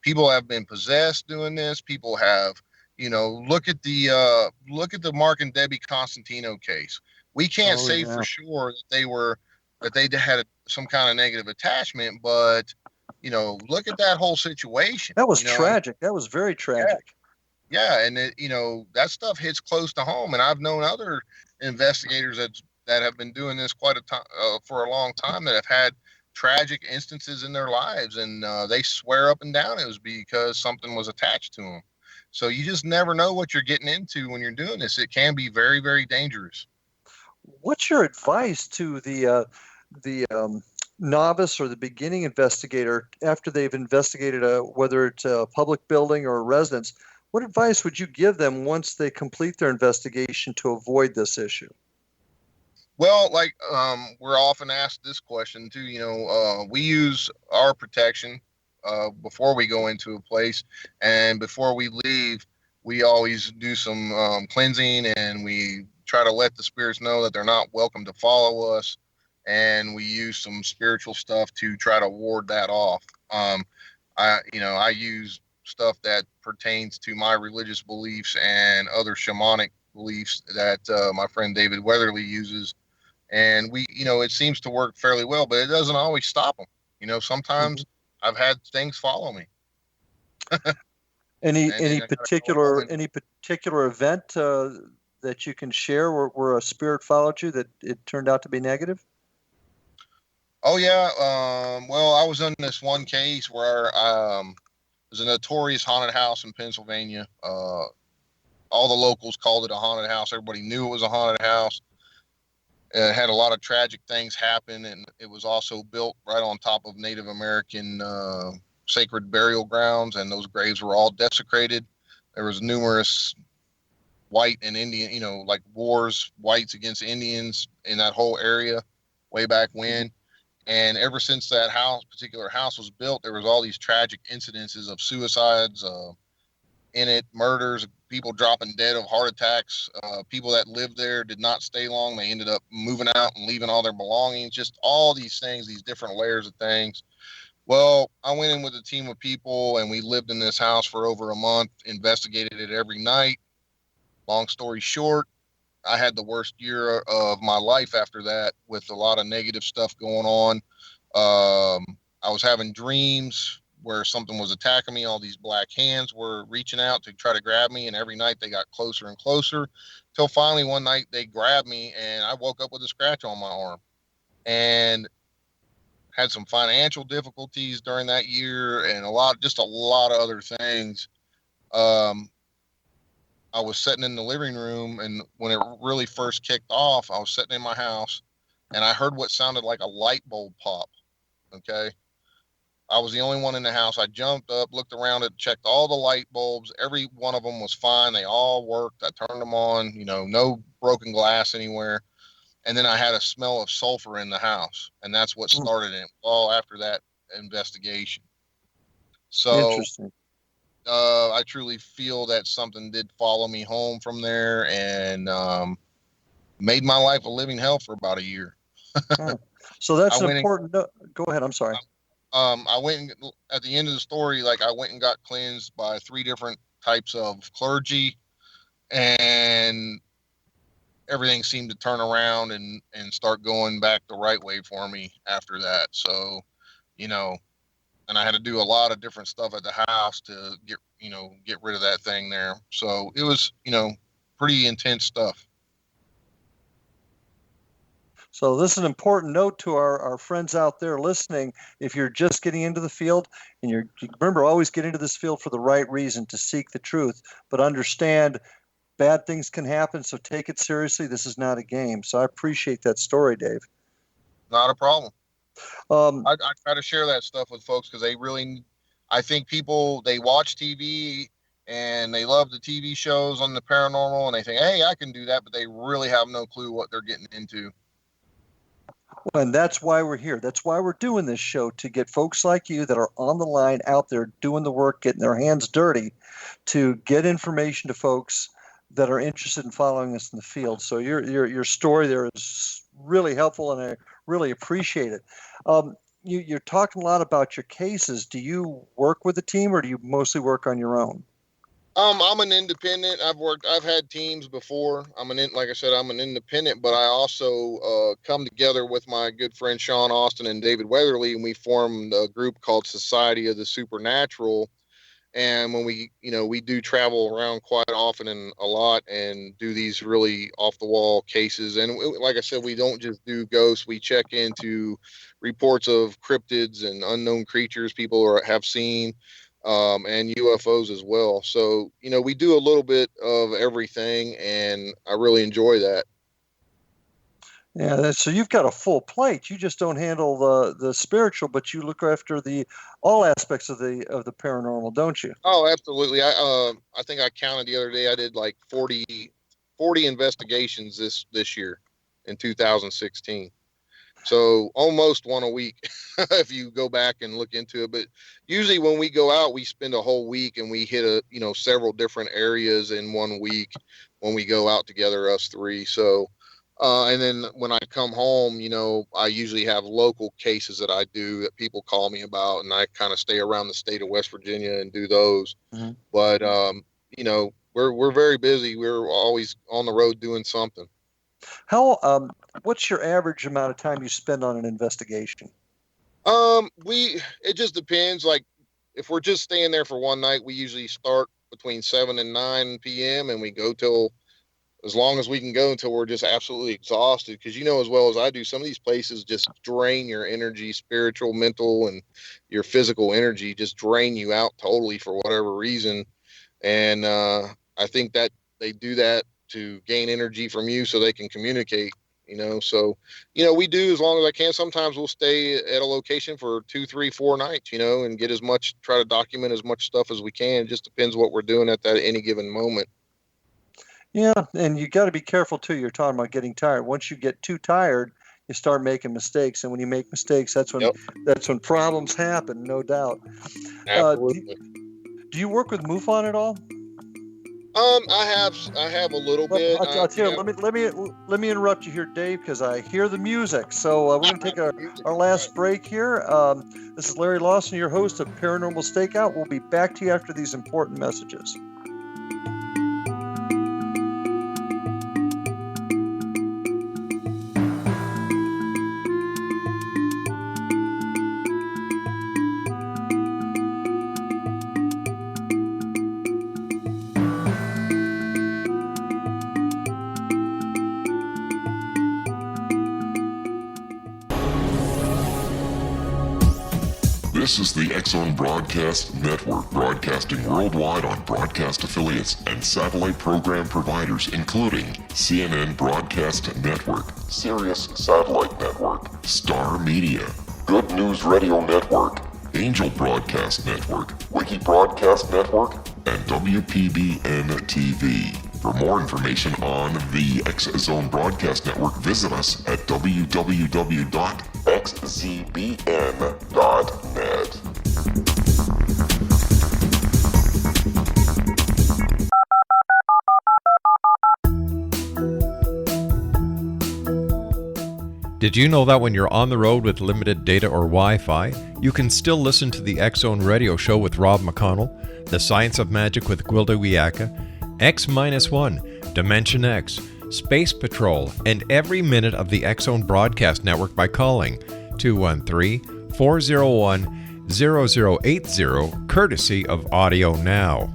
People have been possessed doing this. People have, look at the Mark and Debbie Constantino case. We can't say for sure that they had some kind of negative attachment, but look at that whole situation. That was tragic. That was very tragic. Yeah, and that stuff hits close to home. And I've known other investigators that have been doing this for a long time that have had tragic instances in their lives, and they swear up and down it was because something was attached to them. So you just never know what you're getting into when you're doing this. It can be very, very dangerous. What's your advice to the novice or the beginning investigator after they've investigated whether it's a public building or a residence? What advice would you give them once they complete their investigation to avoid this issue? Well, we're often asked this question too. We use our protection before we go into a place, and before we leave, we always do some cleansing, and we try to let the spirits know that they're not welcome to follow us, and we use some spiritual stuff to try to ward that off. I use stuff that pertains to my religious beliefs and other shamanic beliefs that my friend David Weatherly uses, and it seems to work fairly well, but it doesn't always stop them. Sometimes I've had things follow me. Any particular event that you can share where a spirit followed you that it turned out to be negative? Oh yeah. Well, I was in this one case where it was a notorious haunted house in Pennsylvania. All the locals called it a haunted house. Everybody knew it was a haunted house. It had a lot of tragic things happen, and it was also built right on top of Native American sacred burial grounds, and those graves were all desecrated. There was numerous white and Indian, wars, whites against Indians in that whole area way back when. And ever since that particular house was built, there was all these tragic incidences of suicides in it, murders, people dropping dead of heart attacks. People that lived there did not stay long. They ended up moving out and leaving all their belongings, just all these things, these different layers of things. Well, I went in with a team of people, and we lived in this house for over a month, investigated it every night. Long story short, I had the worst year of my life after that, with a lot of negative stuff going on. I was having dreams where something was attacking me. All these black hands were reaching out to try to grab me, and every night they got closer and closer, till finally one night they grabbed me, and I woke up with a scratch on my arm, and had some financial difficulties during that year, and a lot of other things. I was sitting in the living room, and when it really first kicked off, I was sitting in my house, and I heard what sounded like a light bulb pop. Okay. I was the only one in the house. I jumped up, looked around it, checked all the light bulbs. Every one of them was fine. They all worked. I turned them on, no broken glass anywhere. And then I had a smell of sulfur in the house, and that's what started it all after that investigation. So interesting. I truly feel that something did follow me home from there, and made my life a living hell for about a year. So that's an important note. Go ahead. I'm sorry. I went at the end of the story, I went and got cleansed by 3 different types of clergy, and everything seemed to turn around and start going back the right way for me after that. So, and I had to do a lot of different stuff at the house to get rid of that thing there. So it was, pretty intense stuff. So this is an important note to our friends out there listening. If you're just getting into the field, and remember, always get into this field for the right reason, to seek the truth, but understand bad things can happen, so take it seriously. This is not a game. So I appreciate that story, Dave. Not a problem. Um, I try to share that stuff with folks because I think people, they watch TV and they love the TV shows on the paranormal and they think, hey, I can do that, but they really have no clue what they're getting into. And that's why we're here. That's why we're doing this show, to get folks like you that are on the line out there doing the work, getting their hands dirty, to get information to folks that are interested in following us in the field. So your story there is really helpful, and I really appreciate it. You're talking a lot about your cases. Do you work with a team, or do you mostly work on your own? I'm an independent. I've had teams before. Like I said, I'm an independent, but I also come together with my good friend Sean Austin and David Weatherly, and we formed a group called Society of the Supernatural. And when we do travel around quite often and a lot and do these really off the wall cases. And like I said, we don't just do ghosts. We check into reports of cryptids and unknown creatures people have seen. And UFOs as well. So, we do a little bit of everything, and I really enjoy that. Yeah, so you've got a full plate. You just don't handle the spiritual, but you look after all aspects of the paranormal, don't you? Oh, absolutely. I think I counted the other day. I did like 40 investigations this year in 2016. So almost one a week if you go back and look into it. But usually when we go out, we spend a whole week and we hit several different areas in 1 week when we go out together, us three. So, and then when I come home, I usually have local cases that I do that people call me about, and I kind of stay around the state of West Virginia and do those. Mm-hmm. But, we're very busy. We're always on the road doing something. What's your average amount of time you spend on an investigation? It just depends. Like if we're just staying there for one night, we usually start between 7 and 9 p.m. and we go till as long as we can go until we're just absolutely exhausted. Because as well as I do, some of these places just drain your energy, spiritual, mental, and your physical energy, just drain you out totally for whatever reason. And I think that they do that to gain energy from you so they can communicate. So, we do as long as I can. Sometimes we'll stay at a location for 2, 3, 4 nights, and try to document as much stuff as we can. It just depends what we're doing at any given moment. Yeah. And you got to be careful too. You're talking about getting tired. Once you get too tired, you start making mistakes. And when you make mistakes, that's when problems happen. No doubt. Absolutely. Do you work with MUFON at all? I have a little bit. Let me interrupt you here, Dave, because I hear the music. So we're going to take our last break here. This is Larry Lawson, your host of Paranormal Stakeout. We'll be back to you after these important messages. This is the X-Zone Broadcast Network, broadcasting worldwide on broadcast affiliates and satellite program providers, including CNN Broadcast Network, Sirius Satellite Network, Star Media, Good News Radio Network, Angel Broadcast Network, Wiki Broadcast Network, and WPBN TV. For more information on the X-Zone Broadcast Network, visit us at www.xzbn.net. Did you know that when you're on the road with limited data or Wi-Fi, you can still listen to the X-Zone Radio Show with Rob McConnell, The Science of Magic with Gwilda Wiyaka, X-1, Dimension X, Space Patrol, and every minute of the X-Zone Broadcast Network by calling 213-401-0080, courtesy of Audio Now.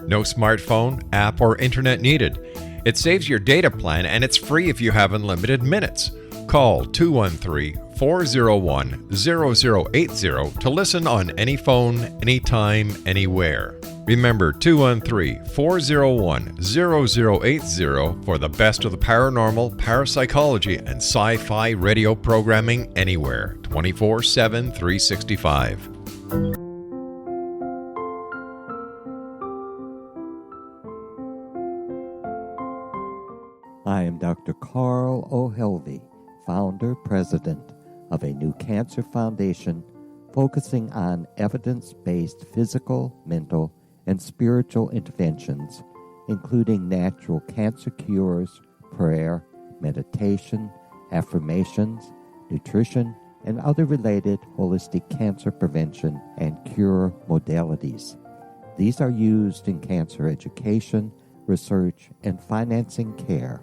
No smartphone, app, or internet needed. It saves your data plan and it's free if you have unlimited minutes. Call 213 213-401-0080 to listen on any phone, anytime, anywhere. Remember 213-401-0080 for the best of the paranormal, parapsychology, and sci-fi radio programming anywhere, 24/7, 365. I am Dr. Carl O'Helvey, founder, president of a new cancer foundation focusing on evidence-based physical, mental, and spiritual interventions, including natural cancer cures, prayer, meditation, affirmations, nutrition, and other related holistic cancer prevention and cure modalities. These are used in cancer education, research, and financing care.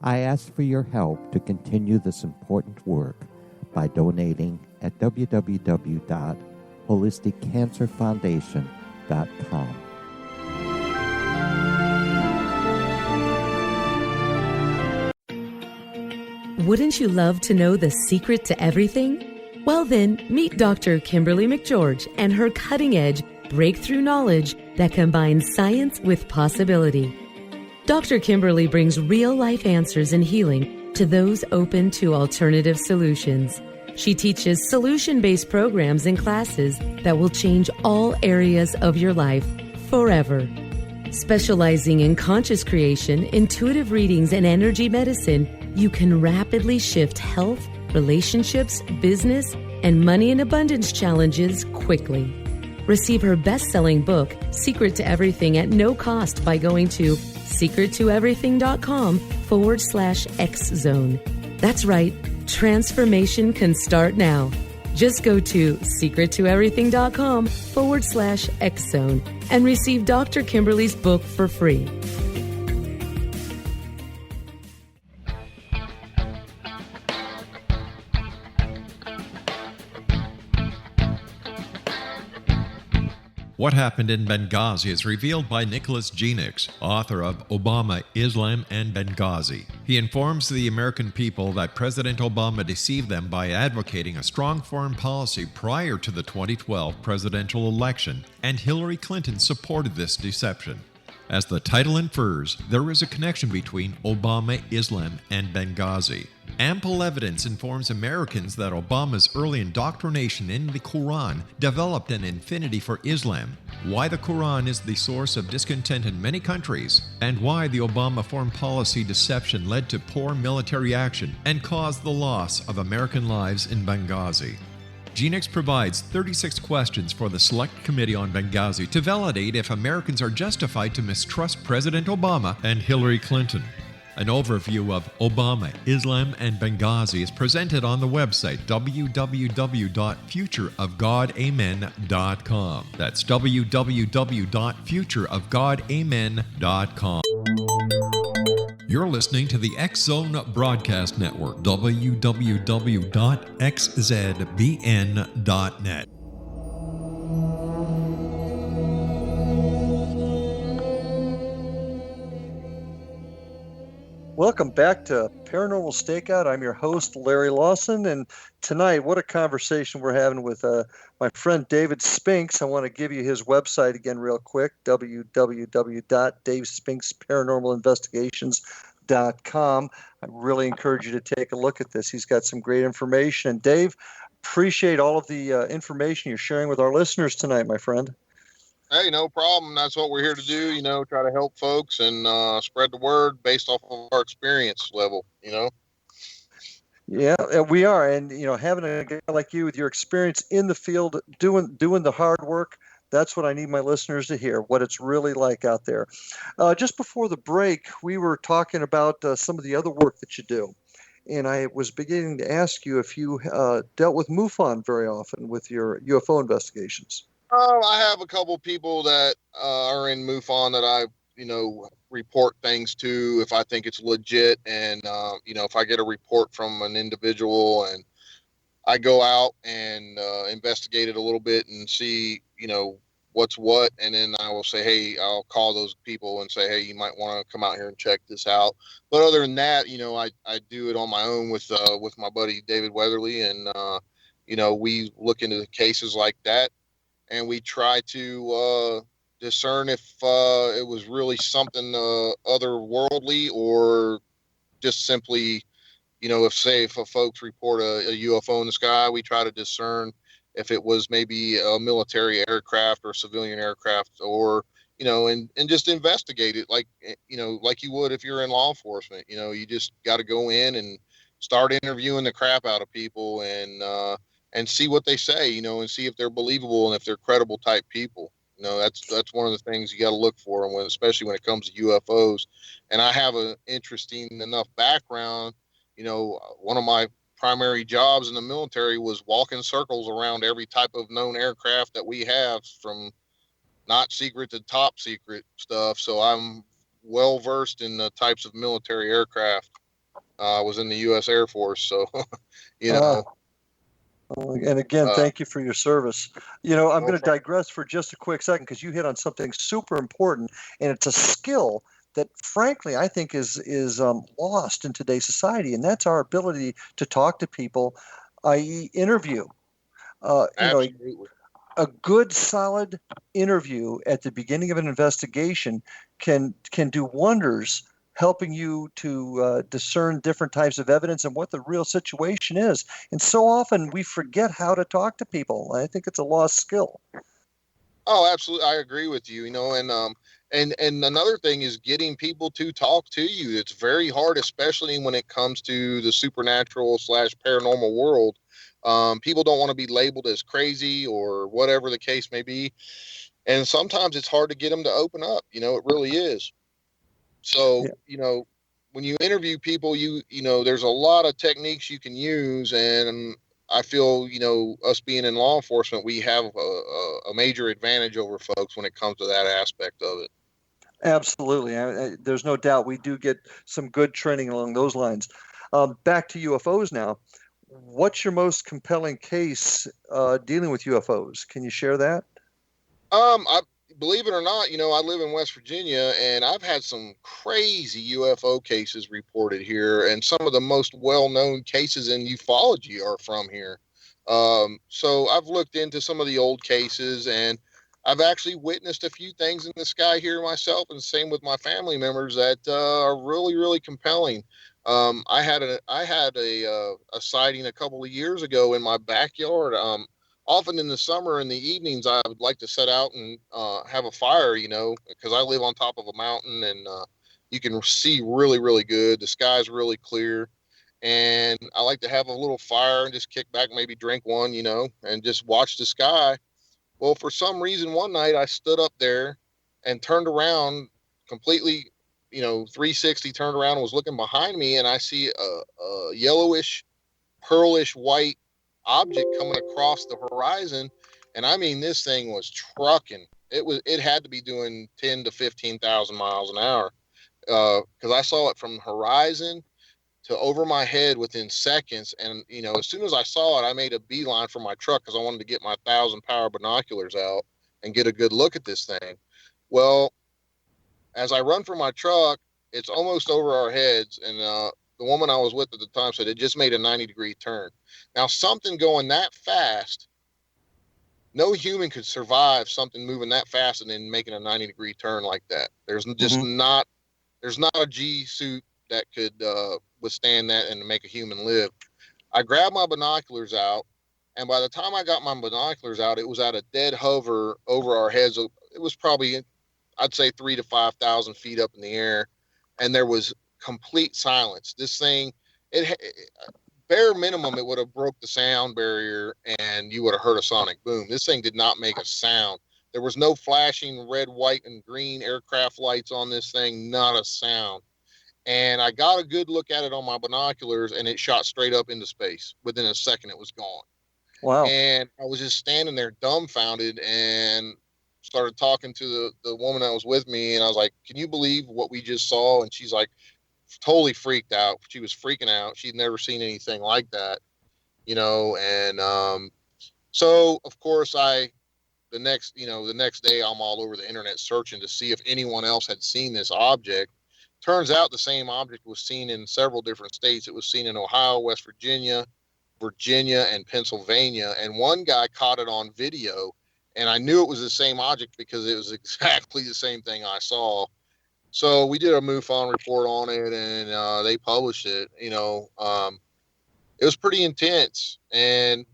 I ask for your help to continue this important work by donating at www.holisticcancerfoundation.com. Wouldn't you love to know the secret to everything? Well then, meet Dr. Kimberly McGeorge and her cutting-edge breakthrough knowledge that combines science with possibility. Dr. Kimberly brings real-life answers and healing to those open to alternative solutions. She teaches solution-based programs and classes that will change all areas of your life forever. Specializing in conscious creation, intuitive readings, and energy medicine, you can rapidly shift health, relationships, business, and money and abundance challenges quickly. Receive her best-selling book, Secret to Everything, at no cost by going to secrettoeverything.com/X-Zone. That's right, transformation can start now. Just go to secrettoeverything.com/X-Zone and receive Dr. Kimberly's book for free. What Happened in Benghazi is revealed by Nicholas Genix, author of Obama, Islam, and Benghazi. He informs the American people that President Obama deceived them by advocating a strong foreign policy prior to the 2012 presidential election, and Hillary Clinton supported this deception. As the title infers, there is a connection between Obama, Islam, and Benghazi. Ample evidence informs Americans that Obama's early indoctrination in the Quran developed an affinity for Islam, why the Quran is the source of discontent in many countries, and why the Obama foreign policy deception led to poor military action and caused the loss of American lives in Benghazi. Genix provides 36 questions for the Select Committee on Benghazi to validate if Americans are justified to mistrust President Obama and Hillary Clinton. An overview of Obama, Islam, and Benghazi is presented on the website www.futureofgodamen.com. That's www.futureofgodamen.com. You're listening to the X-Zone Broadcast Network, www.xzbn.net. Welcome back to Paranormal Stakeout. I'm your host, Larry Lawson, and tonight, what a conversation we're having with my friend David Spinks. I want to give you his website again real quick, www.davespinksparanormalinvestigations.com. I really encourage you to take a look at this. He's got some great information. And Dave, appreciate all of the information you're sharing with our listeners tonight, my friend. Hey, no problem. That's what we're here to do, try to help folks and spread the word based off of our experience level, Yeah, we are. And, having a guy like you with your experience in the field, doing the hard work, that's what I need my listeners to hear, what it's really like out there. Just before the break, we were talking about some of the other work that you do. And I was beginning to ask you if you dealt with MUFON very often with your UFO investigations. I have a couple people that are in MUFON that I, report things to if I think it's legit. And, if I get a report from an individual and I go out and investigate it a little bit and see, what's what, and then I will say, hey, I'll call those people and say, hey, you might want to come out here and check this out. But other than that, I do it on my own with my buddy David Weatherly, and we look into the cases like that, and we try to discern if it was really something otherworldly, or just simply, if a folks report a UFO in the sky, we try to discern if it was maybe a military aircraft or civilian aircraft, or, and just investigate it like you would if you're in law enforcement. You just got to go in and start interviewing the crap out of people, and see what they say, and see if they're believable and if they're credible type people. That's one of the things you got to look for, and especially when it comes to UFOs. And I have an interesting enough background. One of my primary jobs in the military was walking circles around every type of known aircraft that we have, from not secret to top secret stuff. So I'm well versed in the types of military aircraft. I was in the U.S. Air Force, so And again, thank you for your service. I'm going to digress for just a quick second, because you hit on something super important, and it's a skill that, frankly, I think is lost in today's society, and that's our ability to talk to people, i.e., interview. Absolutely. A good, solid interview at the beginning of an investigation can do wonders, helping you to discern different types of evidence and what the real situation is. And so often we forget how to talk to people. I think it's a lost skill. Oh, absolutely. I agree with you, and another thing is getting people to talk to you. It's very hard, especially when it comes to the supernatural / paranormal world. People don't want to be labeled as crazy or whatever the case may be. And sometimes it's hard to get them to open up. It really is. So, Yeah. When you interview people, there's a lot of techniques you can use. And I feel, us being in law enforcement, we have a major advantage over folks when it comes to that aspect of it. Absolutely. There's no doubt we do get some good training along those lines. Back to UFOs now. What's your most compelling case dealing with UFOs? Can you share that? I believe it or not, I live in West Virginia, and I've had some crazy UFO cases reported here, and some of the most well-known cases in ufology are from here. So I've looked into some of the old cases, and I've actually witnessed a few things in the sky here myself, and same with my family members, that are really, really compelling. I had a sighting a couple of years ago in my backyard. Often in the summer, in the evenings, I would like to set out and have a fire, because I live on top of a mountain, and you can see really, really good. The sky's really clear. And I like to have a little fire and just kick back, maybe drink one, and just watch the sky. Well, for some reason, one night I stood up there and turned around completely, 360, turned around and was looking behind me, and I see a yellowish, pearlish white object coming across the horizon. And I mean, this thing was trucking. It had to be doing 10 to 15,000 miles an hour, because I saw it from horizon to over my head within seconds. And as soon as I saw it, I made a beeline for my truck, because I wanted to get my 1,000-power binoculars out and get a good look at this thing. Well, as I run for my truck, it's almost over our heads, and the woman I was with at the time said it just made a 90-degree turn. Now, something going that fast, no human could survive something moving that fast and then making a 90-degree turn like that. There's just there's not a G suit that could withstand that and make a human live. I grabbed my binoculars out, and by the time I got my binoculars out, it was at a dead hover over our heads. It was probably, I'd say, 3,000 to 5,000 feet up in the air, and there was complete silence. This thing, bare minimum, it would have broke the sound barrier, and you would have heard a sonic boom. This thing did not make a sound. There was no flashing red, white, and green aircraft lights on this thing, not a sound. And I got a good look at it on my binoculars, and it shot straight up into space. Within a second, it was gone. Wow. And I was just standing there dumbfounded, and started talking to the woman that was with me, and I was like, can you believe what we just saw? And she's like, totally freaked out. She was freaking out. She'd never seen anything like that, and so of course the next day I'm all over the internet searching to see if anyone else had seen this object. Turns out the same object was seen in several different states. It was seen in Ohio, West Virginia, and Pennsylvania. And one guy caught it on video, and I knew it was the same object because it was exactly the same thing I saw. So we did a MUFON report on it, and they published it. It was pretty intense. And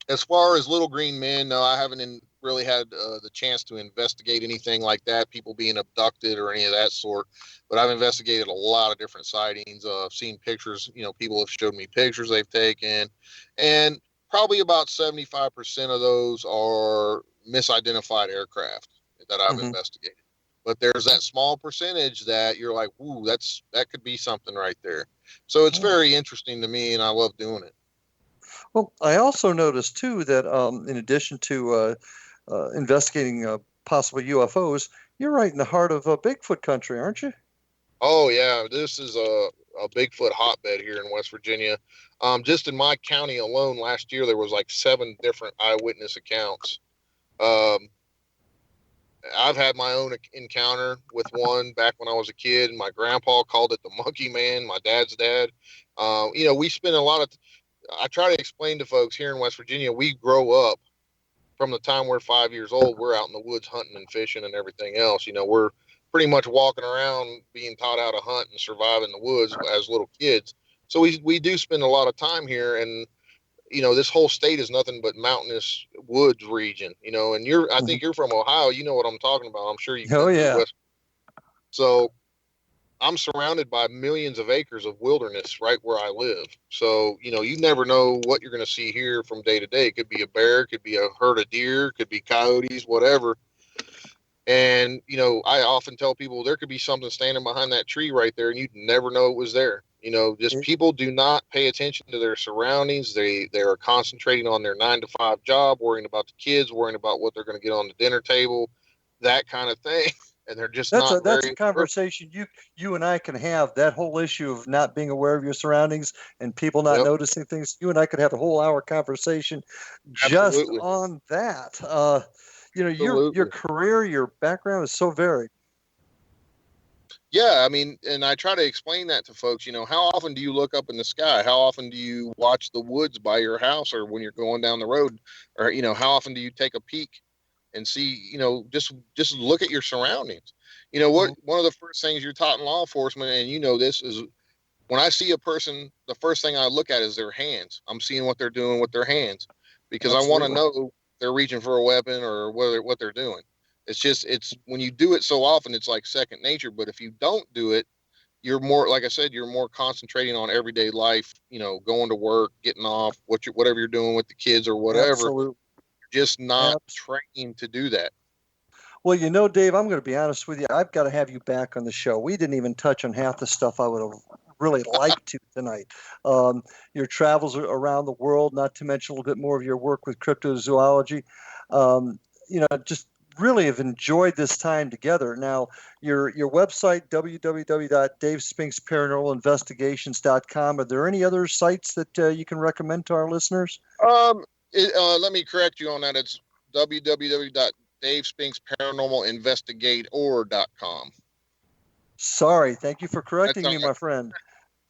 as far as little green men, no, I haven't really had the chance to investigate anything like that, people being abducted or any of that sort. But I've investigated a lot of different sightings. I've seen pictures. People have showed me pictures they've taken, and probably about 75% of those are misidentified aircraft that I've investigated. But there's that small percentage that you're like, ooh, that could be something right there. So it's very interesting to me, and I love doing it. Well, I also noticed too that in addition to investigating possible UFOs, you're right in the heart of Bigfoot country, aren't you? Oh yeah, this is a Bigfoot hotbed here in West Virginia. Just in my county alone, last year there was like 7 different eyewitness accounts. I've had my own encounter with one back when I was a kid. My grandpa called it the Monkey Man, my dad's dad. We spend a lot of I try to explain to folks here in West Virginia, we grow up from the time we're 5 years old, we're out in the woods hunting and fishing and everything else. We're pretty much walking around being taught how to hunt and survive in the woods as little kids. So we do spend a lot of time here, and this whole state is nothing but mountainous woods region, and I think you're from Ohio. You know what I'm talking about. I'm sure you've been to West. So I'm surrounded by millions of acres of wilderness right where I live. So, you never know what you're going to see here from day to day. It could be a bear, it could be a herd of deer, it could be coyotes, whatever. And, I often tell people there could be something standing behind that tree right there, and you'd never know it was there. People do not pay attention to their surroundings. They are concentrating on their 9-to-5 job, worrying about the kids, worrying about what they're going to get on the dinner table, that kind of thing. And they're just that's a conversation you and I can have. That whole issue of not being aware of your surroundings and people not noticing things. You and I could have a whole hour conversation just on that. Your career, your background is so varied. Yeah, I mean, and I try to explain that to folks. How often do you look up in the sky? How often do you watch the woods by your house, or when you're going down the road, or how often do you take a peek and see, just look at your surroundings. One of the first things you're taught in law enforcement, and this is when I see a person, the first thing I look at is their hands. I'm seeing what they're doing with their hands, because I want to know they're reaching for a weapon or what they're doing. It's when you do it so often, it's like second nature. But if you don't do it, you're more, like I said, you're more concentrating on everyday life, going to work, getting off, whatever you're doing with the kids or whatever. Absolutely. Just not trained to do that. Well, Dave, I'm going to be honest with you. I've got to have you back on the show. We didn't even touch on half the stuff I would have really liked to tonight. Your travels around the world, not to mention a little bit more of your work with cryptozoology. Just really have enjoyed this time together. Now, your website, www.davespinks.paranormalinvestigations.com. Are there any other sites that you can recommend to our listeners? Let me correct you on that. It's www.davespinks.paranormalinvestigator.com. Sorry. Thank you for correcting me, my friend.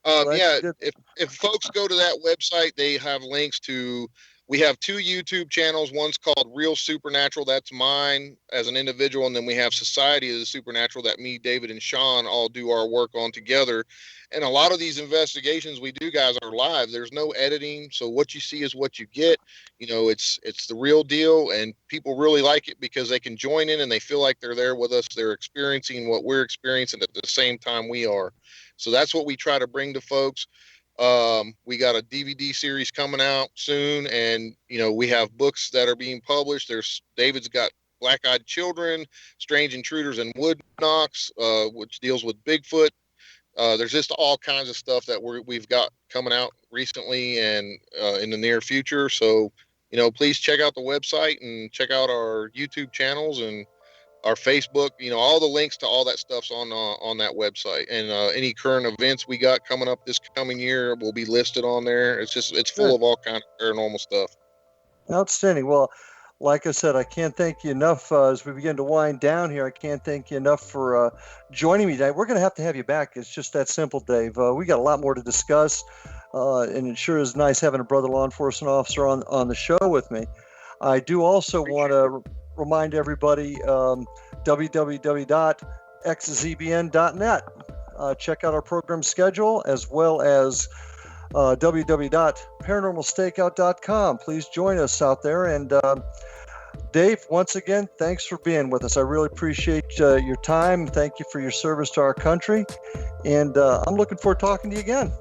If folks go to that website, they have links to, we have 2 YouTube channels. One's called Real Supernatural. That's mine as an individual. And then we have Society of the Supernatural that me, David, and Sean all do our work on together. And a lot of these investigations we do, guys, are live. There's no editing. So what you see is what you get. It's the real deal. And people really like it because they can join in and they feel like they're there with us. They're experiencing what we're experiencing at the same time we are. So that's what we try to bring to folks. We got a DVD series coming out soon, and we have books that are being published. David's got Black-Eyed Children, Strange Intruders and Wood Knocks, which deals with Bigfoot. There's just all kinds of stuff that we've got coming out recently and in the near future. So please check out the website and check out our YouTube channels and our Facebook. All the links to all that stuff's on that website, and any current events we got coming up this coming year will be listed on there. It's full of all kinds of paranormal stuff. Outstanding. Well, like I said, I can't thank you enough as we begin to wind down here. I can't thank you enough for joining me today. We're going to have you back. It's just that simple, Dave. We got a lot more to discuss, and it sure is nice having a brother law enforcement officer on the show with me. I do also want to remind everybody www.xzbn.net. Check out our program schedule as well as www.paranormalstakeout.com. Please join us out there. And Dave, once again, thanks for being with us. I really appreciate your time. Thank you for your service to our country. And I'm looking forward to talking to you again.